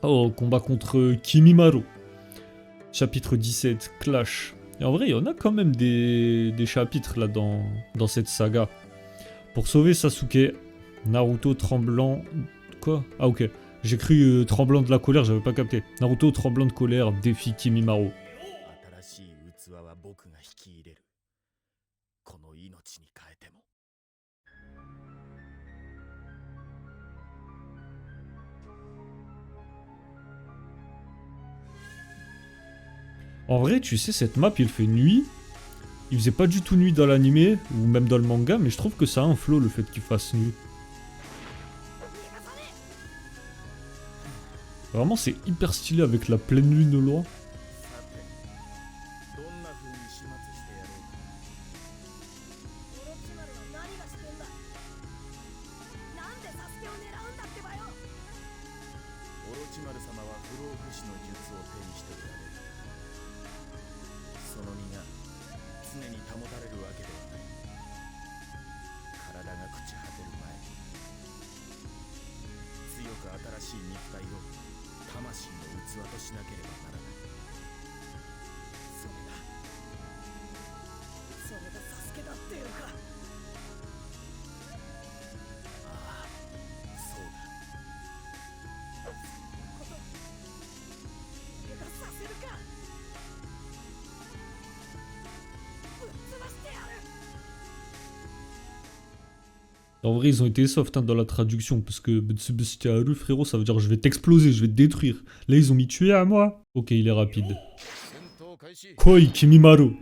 Oh, combat contre Kimimaro. Chapitre 17, Clash. Et en vrai, il y en a quand même des chapitres là dans cette saga. Pour sauver Sasuke, Naruto tremblant... Quoi? Ah ok. J'ai cru tremblant de la colère, j'avais pas capté. Naruto tremblant de colère défie Kimimaro. En vrai, tu sais, cette map, il fait nuit. Il faisait pas du tout nuit dans l'animé, ou même dans le manga, mais je trouve que ça a un flow le fait qu'il fasse nuit. Vraiment, c'est hyper stylé avec la pleine lune au loin. En vrai, ils ont été soft dans la traduction, parce que Butsubushitaru, frérot, ça veut dire je vais t'exploser, je vais te détruire. Là, ils ont mis tuer à moi. Ok, il est rapide. Koi Kimimaru.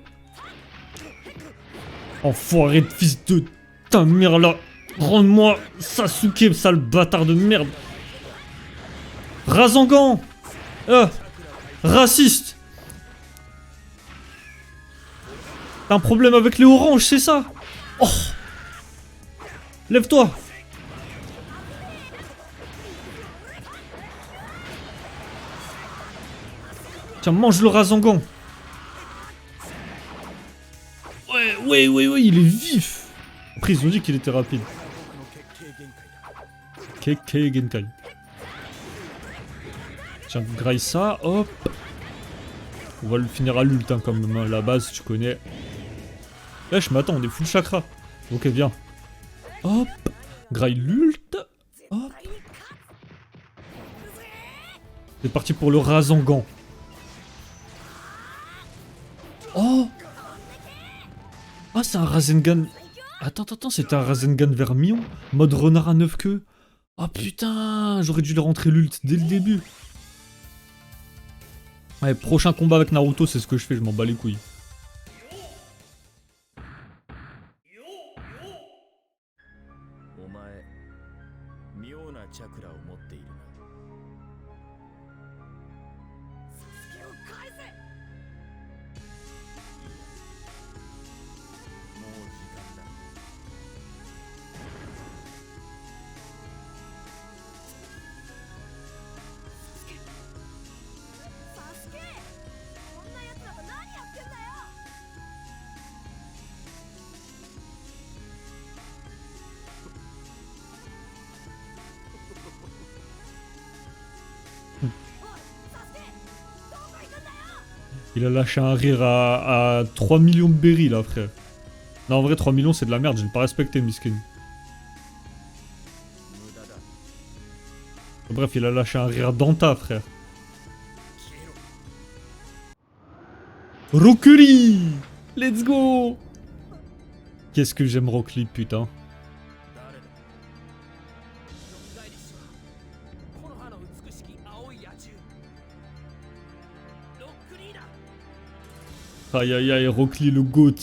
Enfoiré de fils de ta mère là. Rends-moi Sasuke, sale bâtard de merde. Rasengan. Raciste. T'as un problème avec les oranges, c'est ça? Oh. Lève-toi. Tiens, mange le Rasengan. Ouais, il est vif. Après, ils ont dit qu'il était rapide. Kekkei Genkai. Tiens, graille ça, hop. On va le finir à l'ult, hein, quand même, hein. La base, tu connais. Wesh, mais attends, on est full chakra. Ok, viens. Hop. Graille l'ult. Hop. C'est parti pour le Rasengan. Oh. Ah, c'est un Rasengan. Attends, c'était un Rasengan Vermillon. Mode renard à 9 queues. Oh putain, j'aurais dû le rentrer l'ult dès le début. Ouais, prochain combat avec Naruto, c'est ce que je fais, je m'en bats les couilles. Il a lâché un rire à 3 millions de berries là, frère. Non, en vrai, 3 millions, c'est de la merde, je l'ai pas respecté, miskin. Bref, il a lâché un rire d'Anta, frère. Rokuri! Let's go! Qu'est-ce que j'aime Rock Lee, putain. Aïe aïe aïe, Rock Lee le GOAT.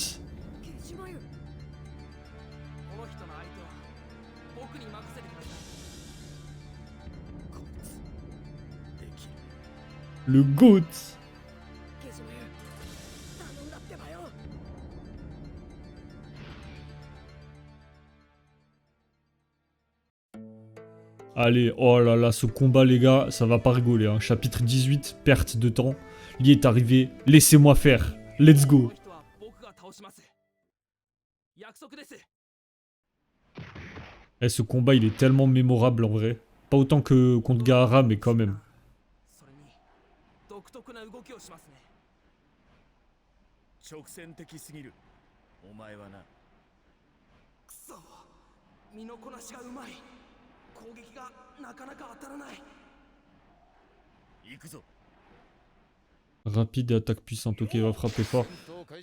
Le GOAT. Allez, oh là là, ce combat les gars, ça va pas rigoler, hein. Chapitre 18, perte de temps. Lee est arrivé, laissez-moi faire. Let's go. Eh, ce combat il est tellement mémorable en vrai. Pas autant que contre Gaara, mais quand même. 特な動きをしますね。直線的すぎる。お前はな。くそ、身のこなしがうまい。攻撃がなかなか当たらない。行くぞ。Rapide et attaque puissante. Ok, il va frapper fort.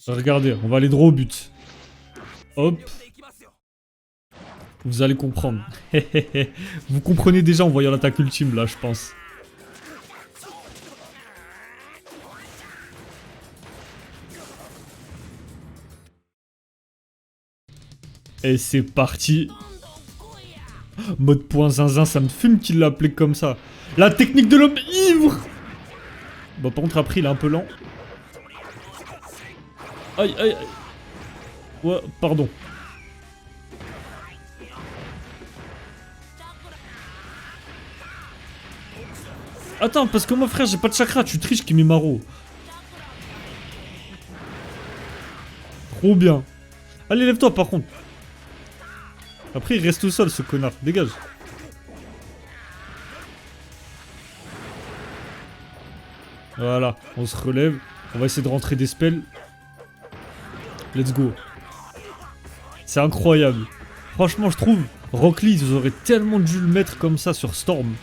Regardez, on va aller droit au but. Hop. Vous allez comprendre. Vous comprenez déjà en voyant l'attaque ultime là, je pense. Et c'est parti. Mode point zinzin, ça me fume qu'il l'a appelé comme ça. La technique de l'homme ivre. Bon, par contre, après, il est un peu lent. Aïe, aïe, aïe. Ouais, pardon. Attends, parce que moi, frère, j'ai pas de chakra. Tu triches, Kimimaro. Trop bien. Allez, lève-toi, par contre. Après, il reste au sol, ce connard. Dégage. Voilà, on se relève. On va essayer de rentrer des spells. Let's go. C'est incroyable. Franchement, je trouve, Rock Lee, ils auraient tellement dû le mettre comme ça sur Storm.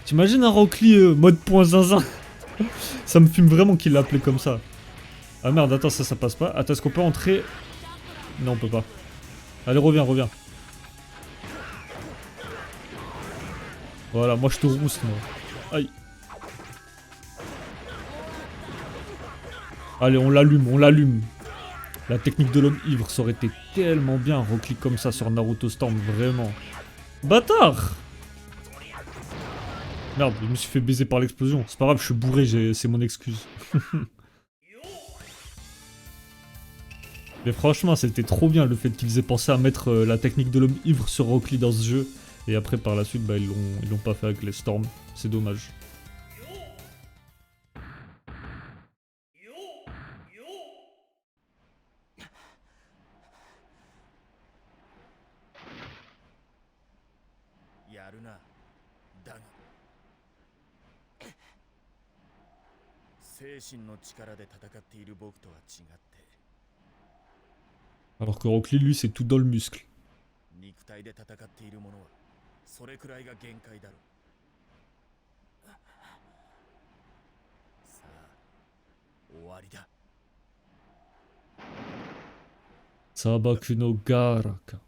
T'imagines un Rock Lee mode point zinzin? Ça me fume vraiment qu'il l'a appelé comme ça. Ah merde, attends, ça passe pas. Attends, est-ce qu'on peut entrer? Non, on peut pas. Allez, reviens, reviens. Voilà, moi je te rousse, moi. Aïe. Allez, on l'allume, on l'allume. La technique de l'homme ivre, ça aurait été tellement bien, Rock Lee comme ça sur Naruto Storm, vraiment. Bâtard! Merde, je me suis fait baiser par l'explosion. C'est pas grave, je suis bourré, c'est mon excuse. Mais franchement, c'était trop bien le fait qu'ils aient pensé à mettre la technique de l'homme ivre sur Rock Lee dans ce jeu. Et après, par la suite, bah, ils l'ont pas fait avec les Storms. C'est dommage. Alors que Rock Lee, lui, c'est tout dans le muscle. Sabaku no Garaka.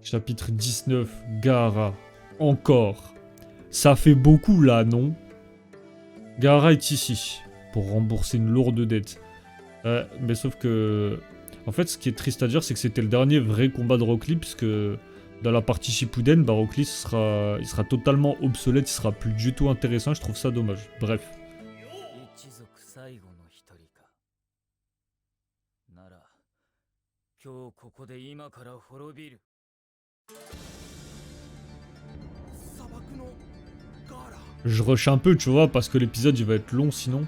Chapitre 19, Gaara. Encore. Ça fait beaucoup là, non? Gaara est ici, pour rembourser une lourde dette. Mais sauf que... En fait, ce qui est triste à dire, c'est que c'était le dernier vrai combat de Rock Lee, puisque dans la partie Shippuden, bah, Rock Lee il sera totalement obsolète, il sera plus du tout intéressant, je trouve ça dommage. Bref. Je rush un peu, tu vois, parce que l'épisode il va être long sinon.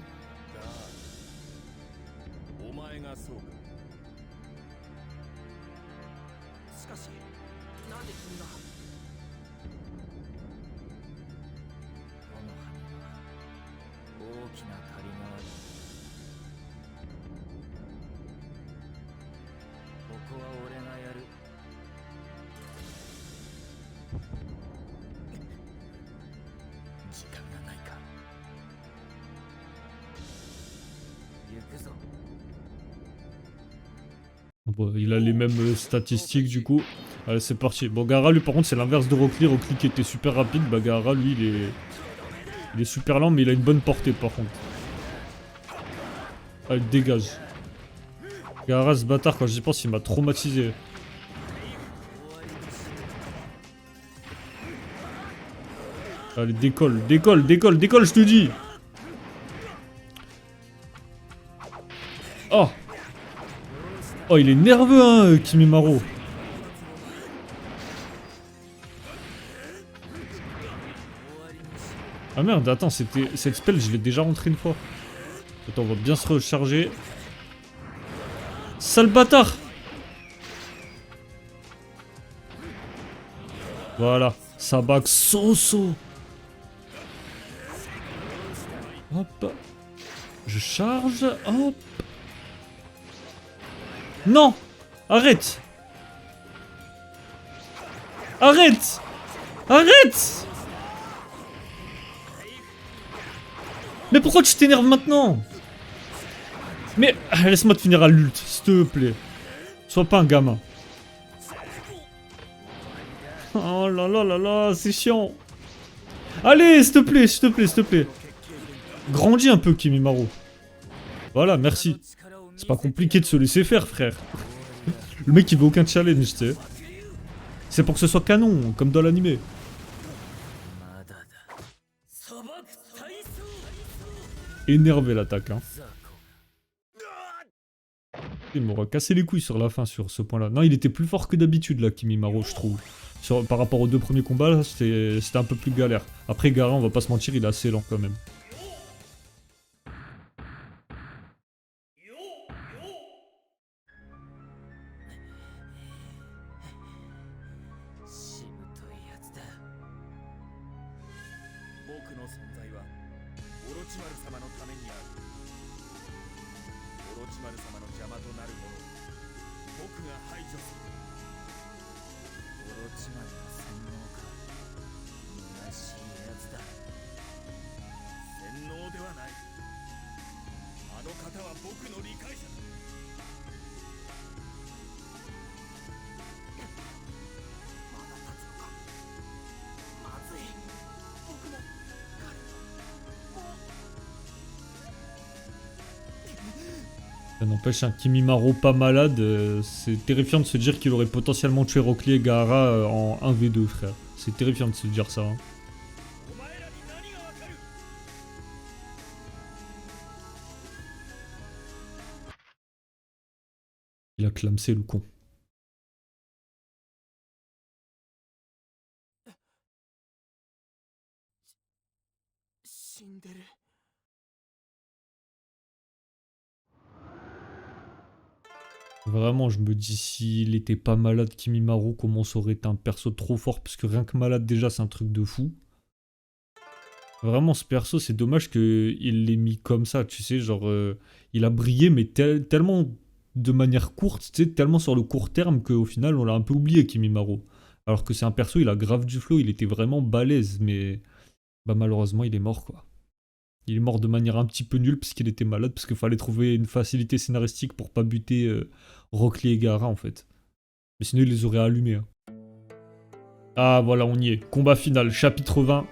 Bon, il a les mêmes statistiques du coup. Allez, c'est parti. Bon, Gaara lui par contre c'est l'inverse de Rock Lee. Rock Lee qui était super rapide. Bah Gaara lui il est super lent mais il a une bonne portée par contre. Allez, dégage. Gaara ce bâtard quand j'y pense il m'a traumatisé. Allez, décolle, décolle, décolle, décolle, je te dis. Oh. Oh, il est nerveux, hein, Kimimaro. Ah merde, attends, c'était cette spell, je l'ai déjà rentré une fois. Attends, on va bien se recharger. Sale bâtard! Voilà, Sabak Soso. Hop. Je charge, hop. Non! Arrête! Arrête! Arrête! Mais pourquoi tu t'énerves maintenant? Mais laisse-moi te finir à l'ult, s'il te plaît. Sois pas un gamin. Oh là là là là, c'est chiant. Allez, s'il te plaît, s'il te plaît, s'il te plaît. Grandis un peu, Kimimaro. Voilà, merci. C'est pas compliqué de se laisser faire, frère. Le mec, il veut aucun challenge, tu sais. C'est pour que ce soit canon, comme dans l'animé. Énervé l'attaque, hein. Il m'aura cassé les couilles sur la fin, sur ce point-là. Non, il était plus fort que d'habitude, là, Kimimaro, je trouve. Par rapport aux deux premiers combats, là, c'était un peu plus galère. Après, Gaara, on va pas se mentir, il est assez lent, quand même. Ça n'empêche, un Kimimaro pas malade, c'est terrifiant de se dire qu'il aurait potentiellement tué Rock Lee et Gaara en 1v2, frère. C'est terrifiant de se dire ça. Hein. Il a clamsé le con. Vraiment, je me dis, s'il était pas malade, Kimimaro, comment ça aurait été un perso trop fort, parce que rien que malade, déjà, c'est un truc de fou. Vraiment, ce perso, c'est dommage qu'il l'ait mis comme ça, tu sais, genre, il a brillé, mais tellement de manière courte, tu sais, tellement sur le court terme, qu'au final, on l'a un peu oublié, Kimimaro. Alors que c'est un perso, il a grave du flow, il était vraiment balèze, mais bah malheureusement, il est mort, quoi. Il est mort de manière un petit peu nulle, parce qu'il était malade, parce qu'il fallait trouver une facilité scénaristique pour pas buter Rock Lee et Gaara, en fait. Mais sinon, il les aurait allumés. Hein. Ah, voilà, on y est. Combat final, chapitre 20.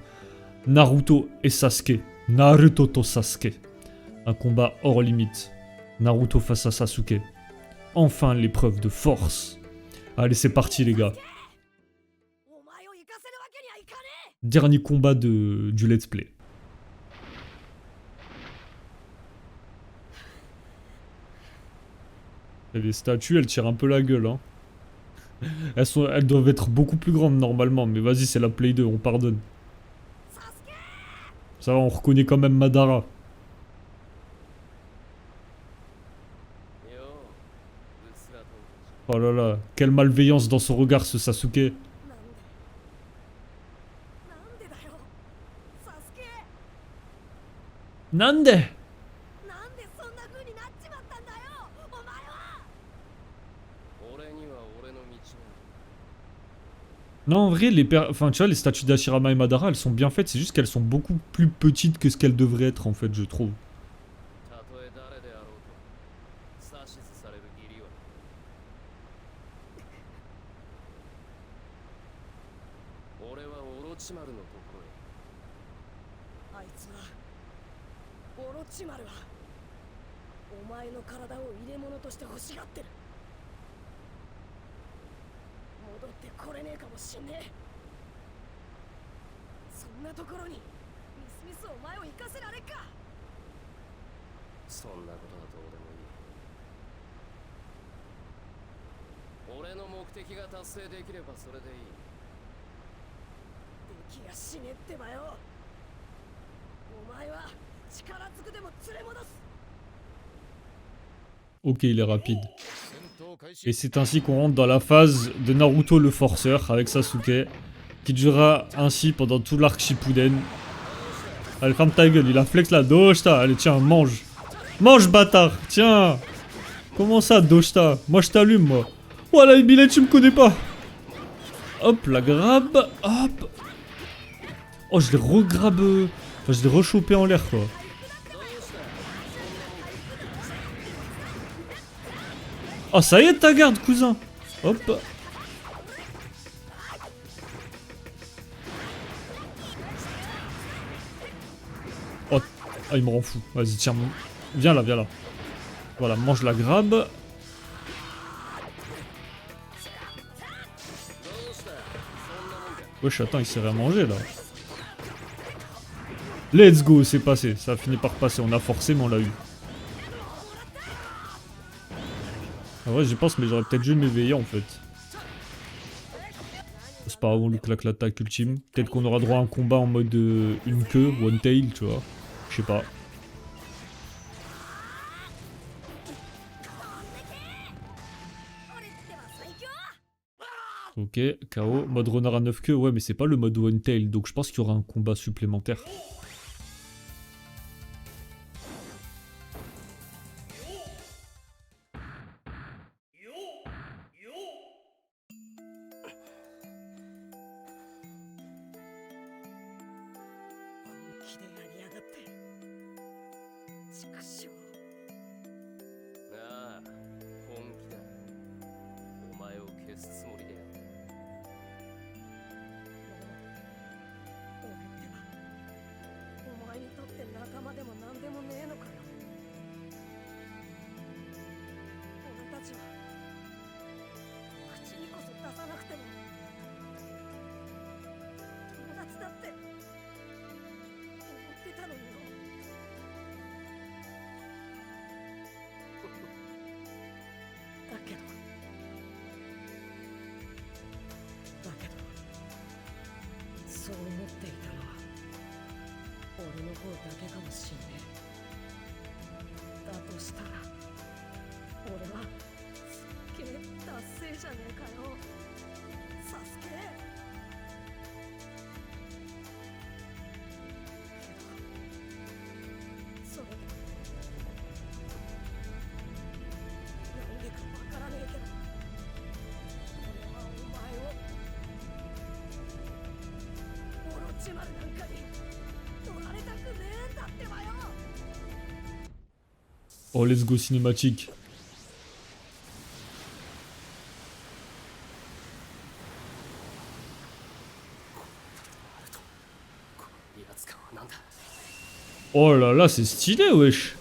Naruto et Sasuke. Naruto to Sasuke. Un combat hors limite. Naruto face à Sasuke. Enfin, l'épreuve de force. Allez, c'est parti, les gars. Dernier combat du let's play. Et les statues, elles tirent un peu la gueule, hein. Elles doivent être beaucoup plus grandes normalement, mais vas-y, c'est la Play 2, on pardonne. Ça va, on reconnaît quand même Madara. Oh là là, quelle malveillance dans son regard, ce Sasuke. Nande? Non, en vrai, enfin, tu vois, les statues d'Hashirama et Madara, elles sont bien faites, c'est juste qu'elles sont beaucoup plus petites que ce qu'elles devraient être, en fait, je trouve. Ok, il est rapide. Et c'est ainsi qu'on rentre dans la phase de Naruto le forceur avec Sasuke, qui durera ainsi pendant tout l'arc Shippuden. Allez, ferme ta gueule, il a flex la Doshta. Allez, tiens, mange. Mange, bâtard, tiens. Comment ça, Doshta? Moi, je t'allume, moi. Voilà, Billet, tu me connais pas. Hop, la grab. Hop. Oh, je l'ai regrabe. Enfin, je l'ai rechopé en l'air, quoi. Oh, ça y est, ta garde, cousin. Hop. Oh, ah, il me rend fou. Vas-y, tiens, viens là, viens là. Voilà, mange la grab. Wesh, attends, il s'est rien mangé, là. Let's go, c'est passé. Ça a fini par passer. On a forcé, mais on l'a eu. En vrai, j'y pense, mais j'aurais peut-être dû m'éveiller, en fait. C'est pas grave, on lui claque l'attaque ultime. Peut-être qu'on aura droit à un combat en mode une queue, one tail, tu vois. Je sais pas. Ok, KO. Mode renard à 9 queues, ouais, mais c'est pas le mode one tail, donc je pense qu'il y aura un combat supplémentaire.そう思っていたのは俺の方だけかもしんねえ。だとしたら俺はすっげえ達成じゃねえかよサスケ。けどそれなんでかわからねえけど俺はお前をオロチマルなんかに取られたくねえんだってばよ。 Oh, let's go cinématique. Oh là là, c'est stylé, wesh.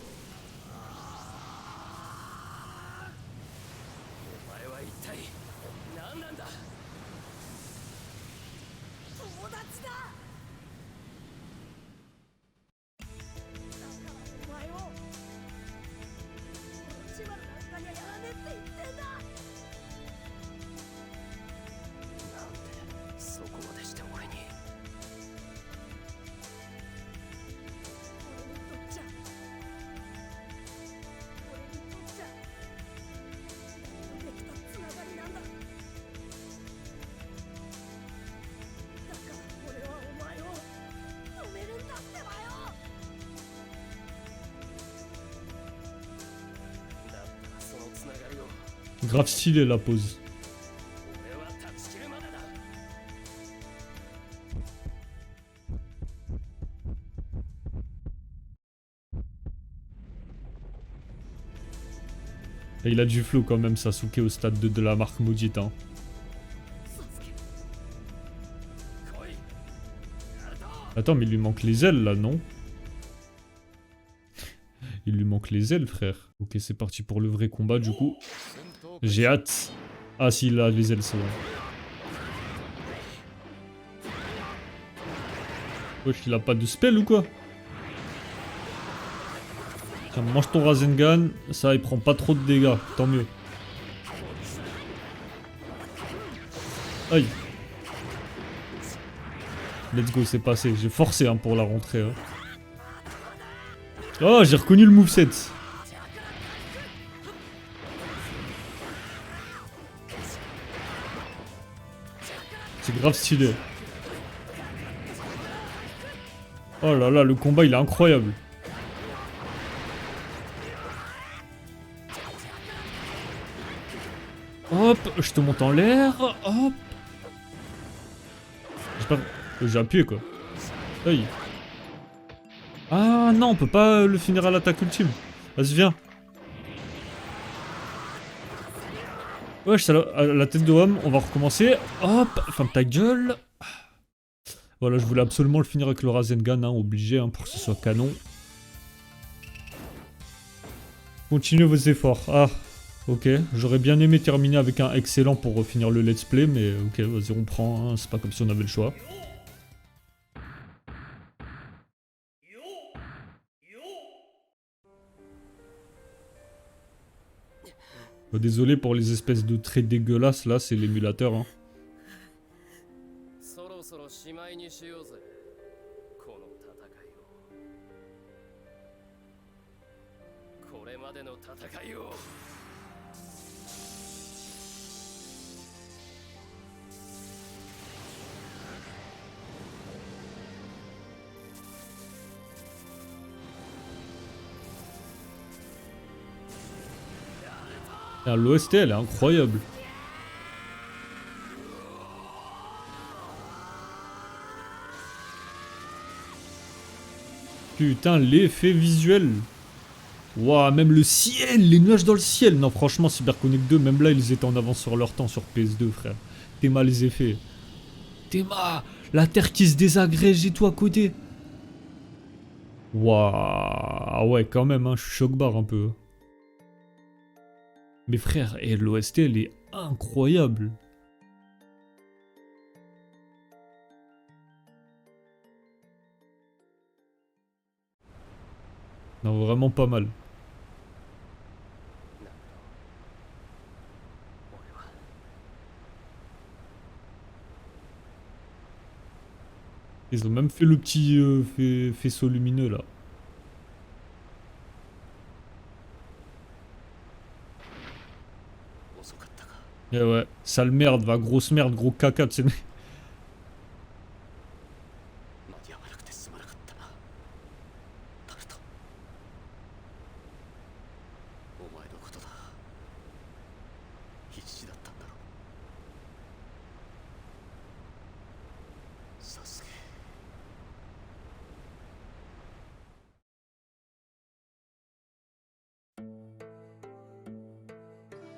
Grave stylé la pose. Et il a du flow quand même, Sasuke au stade 2 de la marque maudite. Hein. Attends, mais il lui manque les ailes là, non? Il lui manque les ailes, frère. Ok, c'est parti pour le vrai combat du coup. J'ai hâte. Ah si, il a les ailes, c'est bon. Wesh, il a pas de spell ou quoi? Tiens, mange ton Rasengan. Ça, il prend pas trop de dégâts. Tant mieux. Aïe. Let's go, c'est passé. J'ai forcé hein, pour la rentrée. Hein. Oh, j'ai reconnu le moveset. C'est grave stylé. Oh là là, le combat il est incroyable. Hop, je te monte en l'air. Hop. J'ai appuyé quoi. Aïe. Ah non, on peut pas le finir à l'attaque ultime. Vas-y, viens. Wesh, c'est la tête de homme, on va recommencer. Hop, ferme ta gueule. Voilà, je voulais absolument le finir avec le Rasengan, hein, obligé, hein, pour que ce soit canon. Continuez vos efforts. Ah, ok. J'aurais bien aimé terminer avec un excellent pour finir le let's play, mais ok, vas-y, on prend. Hein, c'est pas comme si on avait le choix. Désolé pour les espèces de traits dégueulasses, là, c'est l'émulateur. Hein. そろそろしまいにしようぜこの戦いをこれまでの戦いを L'OST, elle est incroyable. Putain, l'effet visuel. Waouh, même le ciel, les nuages dans le ciel. Non, franchement, CyberConnect 2, même là, ils étaient en avance sur leur temps sur PS2, frère. Théma les effets. Théma, la terre qui se désagrège et tout à côté. Waouh, ah ouais, quand même, hein, je suis choc-barre un peu. Mais frère, et l'OST, elle est incroyable. Non, vraiment pas mal. Ils ont même fait le petit faisceau lumineux là. Et ouais, sale merde, va, grosse merde, gros caca, tu sais. 間に合わなくてすまなかったなタルトお前のことだ必死だったんだろサスケ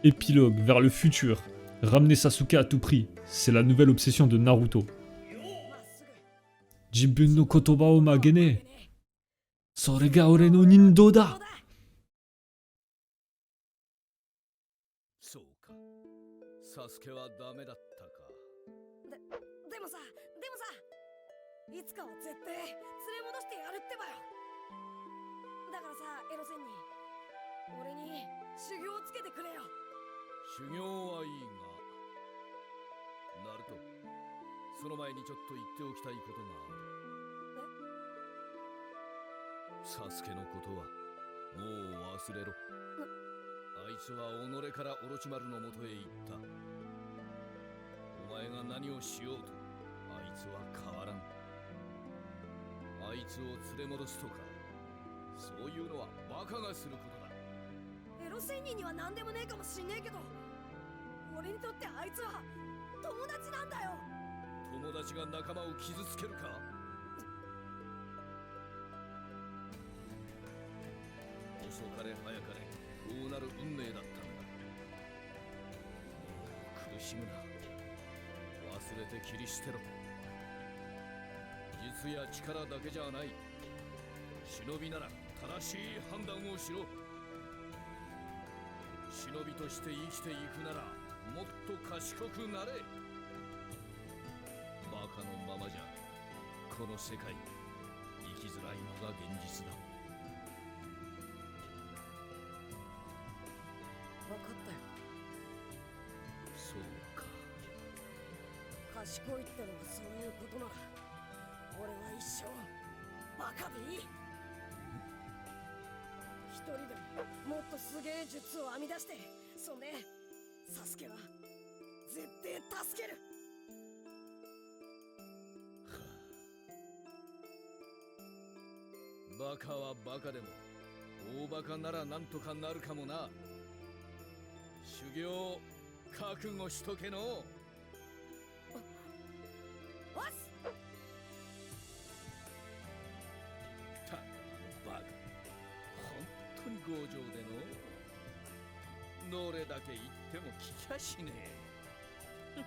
Épilogue vers le futur. Ramener Sasuke à tout prix. C'est la nouvelle obsession de Naruto. Jibun no kotoba o magene. Sore ga ore no nindo da. そうかサスケはダメだったかでもさいつかは絶対連れ戻してやるってばよだからさエロ仙人俺に修行をつけてくれよ修行はいいがナルトその前にちょっと言っておきたいことがあるサスケのことはもう忘れろあいつは己からオロチマルのもとへ行ったお前が何をしようとあいつは変わらんあいつを連れ戻すとかそういうのはバカがすることだエロ仙人には何でもねえかもしんねえけど俺にとってあいつは友達なんだよ友達が仲間を傷つけるか遅かれ早かれこうなる運命だったんだ苦しむな忘れて切り捨てろ術や力だけじゃない忍びなら正しい判断をしろ忍びとして生きていくならもっと賢くなれバカのままじゃこの世界生きづらいのが現実だ分かったよそうか賢いってのはそういうことなら俺は一生バカでいい人でももっとすげえ術を編み出して、そんでサスケは絶対助ける。バカはバカでも大バカならなんとかなるかもな。修行覚悟しとけの。わっただのバカ、本当に強情での。どれだけ言っても聞きゃしねえ。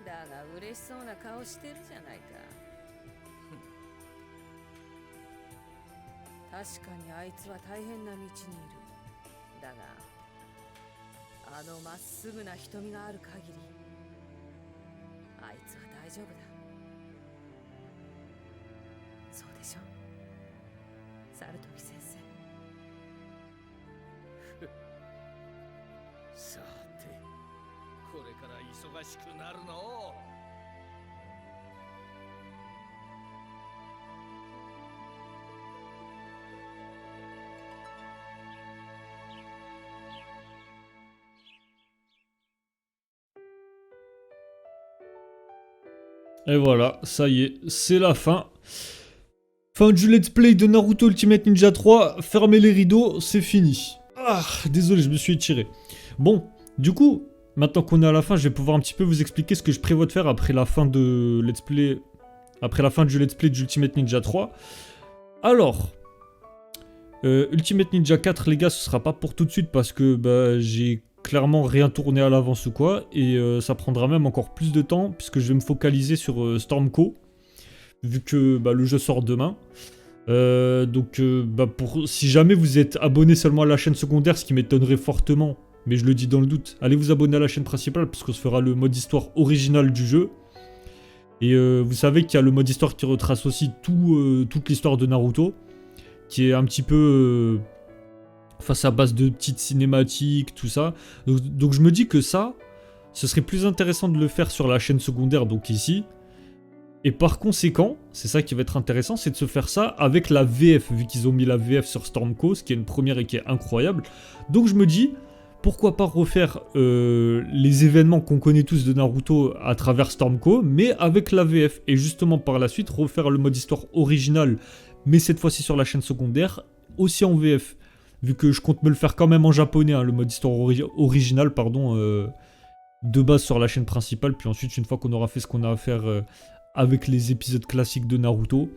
だが嬉しそうな顔してるじゃないか。確かにあいつは大変な道にいる。だがあのまっすぐな瞳がある限りあいつは大丈夫だ。そうでしょ、サルトビ先生。さて、これから忙しくなるの。Et voilà, ça y est, c'est la fin. Fin du let's play de Naruto Ultimate Ninja 3. Fermez les rideaux, c'est fini. Ah, désolé, je me suis étiré. Bon, du coup, maintenant qu'on est à la fin, je vais pouvoir un petit peu vous expliquer ce que je prévois de faire après la fin de let's play. Après la fin du let's play d'Ultimate Ninja 3. Alors, Ultimate Ninja 4, les gars, ce sera pas pour tout de suite parce que bah, j'ai clairement rien tourné à l'avance ou quoi, et ça prendra même encore plus de temps puisque je vais me focaliser sur Stormco vu que bah, le jeu sort demain. Donc si jamais vous êtes abonné seulement à la chaîne secondaire, ce qui m'étonnerait fortement, mais je le dis dans le doute, allez vous abonner à la chaîne principale parce qu'on se fera le mode histoire original du jeu. Et vous savez qu'il y a le mode histoire qui retrace aussi toute l'histoire de Naruto, qui est un petit peu face à base de petites cinématiques, tout ça. Donc je me dis que ça, ce serait plus intéressant de le faire sur la chaîne secondaire, donc ici. Et par conséquent, c'est ça qui va être intéressant, c'est de se faire ça avec la VF, vu qu'ils ont mis la VF sur Stormco, ce qui est une première et qui est incroyable. Donc je me dis, pourquoi pas refaire les événements qu'on connaît tous de Naruto à travers Stormco, mais avec la VF. Et justement par la suite, refaire le mode histoire original, mais cette fois-ci sur la chaîne secondaire, aussi en VF. Vu que je compte me le faire quand même en japonais, hein, le mode histoire original, pardon, de base sur la chaîne principale. Puis ensuite, une fois qu'on aura fait ce qu'on a à faire avec les épisodes classiques de Naruto,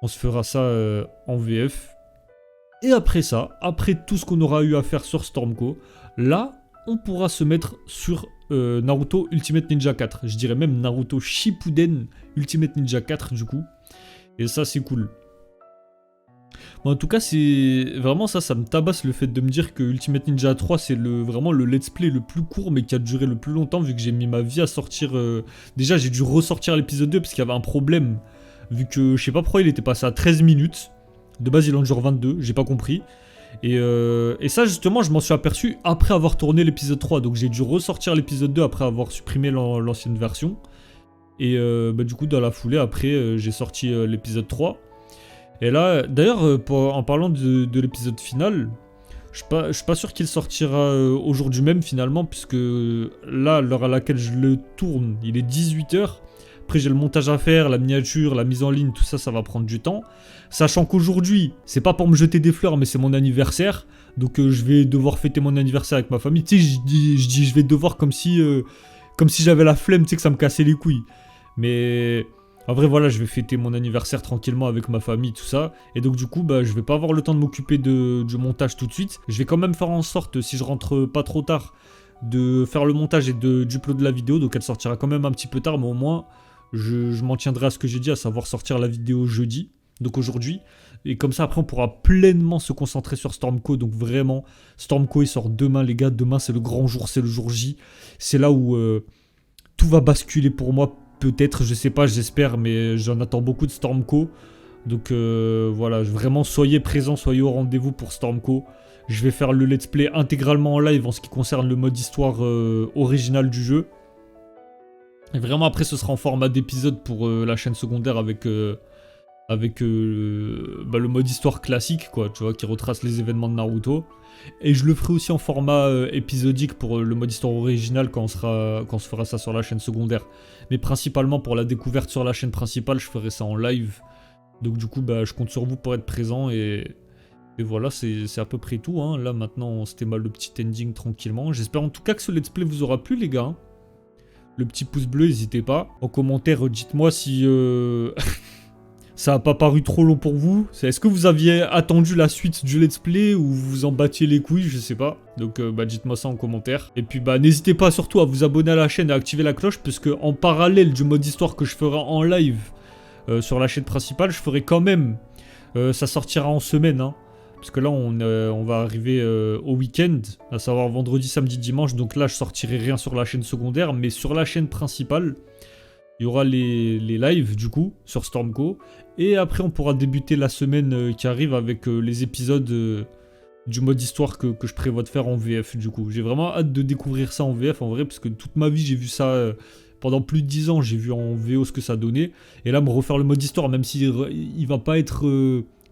on se fera ça en VF. Et après ça, après tout ce qu'on aura eu à faire sur Stormco, là, on pourra se mettre sur Naruto Ultimate Ninja 4. Je dirais même Naruto Shippuden Ultimate Ninja 4 du coup. Et ça, c'est cool. Bon, en tout cas, c'est vraiment ça me tabasse le fait de me dire que Ultimate Ninja 3 c'est vraiment le let's play le plus court mais qui a duré le plus longtemps vu que j'ai mis ma vie à sortir. Déjà, j'ai dû ressortir l'épisode 2 parce qu'il y avait un problème. Vu que je sais pas pourquoi il était passé à 13 minutes. De base, il en dure 22, j'ai pas compris. Et ça, justement, je m'en suis aperçu après avoir tourné l'épisode 3. Donc, j'ai dû ressortir l'épisode 2 après avoir supprimé l'ancienne version. Et du coup, dans la foulée, après, j'ai sorti l'épisode 3. Et là, d'ailleurs, en parlant de l'épisode final, je suis pas sûr qu'il sortira aujourd'hui même finalement, puisque là, à l'heure à laquelle je le tourne, il est 18h. Après, j'ai le montage à faire, la miniature, la mise en ligne, tout ça, ça va prendre du temps. Sachant qu'aujourd'hui, c'est pas pour me jeter des fleurs, mais c'est mon anniversaire. Donc, je vais devoir fêter mon anniversaire avec ma famille. Tu sais, je vais devoir comme si j'avais la flemme, tu sais, que ça me cassait les couilles. Mais en vrai, voilà, je vais fêter mon anniversaire tranquillement avec ma famille, tout ça. Et donc, du coup, je vais pas avoir le temps de m'occuper du montage tout de suite. Je vais quand même faire en sorte, si je rentre pas trop tard, de faire le montage et d'uploader la vidéo. Donc, elle sortira quand même un petit peu tard, mais au moins, je m'en tiendrai à ce que j'ai dit, à savoir sortir la vidéo jeudi. Donc, aujourd'hui. Et comme ça, après, on pourra pleinement se concentrer sur Stormco. Donc, vraiment, Stormco, il sort demain, les gars. Demain, c'est le grand jour, c'est le jour J. C'est là où tout va basculer pour moi. Peut-être, je sais pas, j'espère, mais j'en attends beaucoup de Stormco. Donc voilà, vraiment soyez présents, soyez au rendez-vous pour Stormco. Je vais faire le let's play intégralement en live en ce qui concerne le mode histoire original du jeu. Et vraiment après ce sera en format d'épisode pour la chaîne secondaire avec avec le mode histoire classique, quoi, tu vois, qui retrace les événements de Naruto. Et je le ferai aussi en format épisodique pour le mode histoire original quand on se fera ça sur la chaîne secondaire. Mais principalement pour la découverte sur la chaîne principale, je ferai ça en live. Donc du coup, je compte sur vous pour être présent et voilà, c'est à peu près tout. Hein. Là maintenant, on se mal le petit ending tranquillement. J'espère en tout cas que ce let's play vous aura plu, les gars. Hein. Le petit pouce bleu, n'hésitez pas. En commentaire, dites-moi si ça a pas paru trop long pour vous. Est-ce que vous aviez attendu la suite du let's play ou vous vous en battiez les couilles, je sais pas. Donc dites-moi ça en commentaire. Et puis n'hésitez pas surtout à vous abonner à la chaîne et à activer la cloche, parce que en parallèle du mode histoire que je ferai en live sur la chaîne principale, je ferai quand même, ça sortira en semaine, hein. Parce que là, on va arriver au week-end, à savoir vendredi, samedi, dimanche. Donc là, je sortirai rien sur la chaîne secondaire. Mais sur la chaîne principale, il y aura les lives, du coup, sur Stormco. Et après, on pourra débuter la semaine qui arrive avec les épisodes du mode histoire que je prévois de faire en VF, du coup. J'ai vraiment hâte de découvrir ça en VF, en vrai, parce que toute ma vie, j'ai vu ça... pendant plus de 10 ans, j'ai vu en VO ce que ça donnait. Et là, me refaire le mode histoire, même s'il va pas être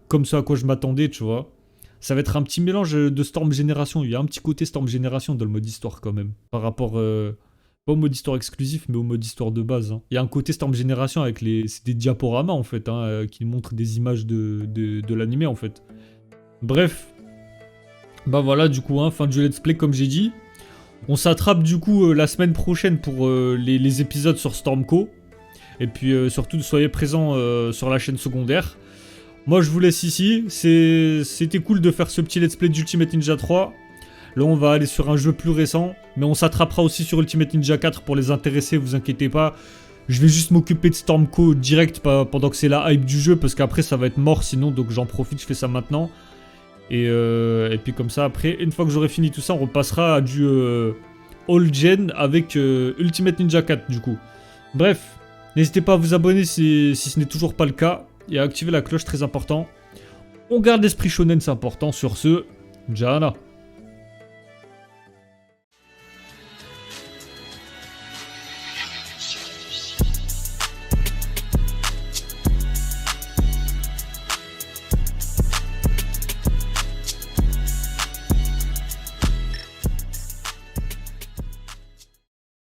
comme ça à quoi je m'attendais, tu vois. Ça va être un petit mélange de Storm Génération. Il y a un petit côté Storm Génération dans le mode histoire quand même. Par rapport, pas au mode histoire exclusif, mais au mode histoire de base. Hein. Il y a un côté Storm Génération avec c'est des diaporamas en fait, hein, qui montrent des images de l'animé en fait. Bref. Voilà du coup, hein, fin du let's play comme j'ai dit. On s'attrape du coup la semaine prochaine pour les épisodes sur Stormco. Et puis surtout soyez présents sur la chaîne secondaire. Moi je vous laisse ici, c'était cool de faire ce petit let's play d'Ultimate Ninja 3. Là on va aller sur un jeu plus récent, mais on s'attrapera aussi sur Ultimate Ninja 4 pour les intéresser, vous inquiétez pas. Je vais juste m'occuper de Stormco direct pendant que c'est la hype du jeu, parce qu'après ça va être mort sinon, donc j'en profite, je fais ça maintenant. Et puis comme ça après, une fois que j'aurai fini tout ça, on repassera à du All Gen avec Ultimate Ninja 4 du coup. Bref, n'hésitez pas à vous abonner si ce n'est toujours pas le cas. Et à activer la cloche, très important. On garde l'esprit shonen, c'est important. Sur ce, Jana.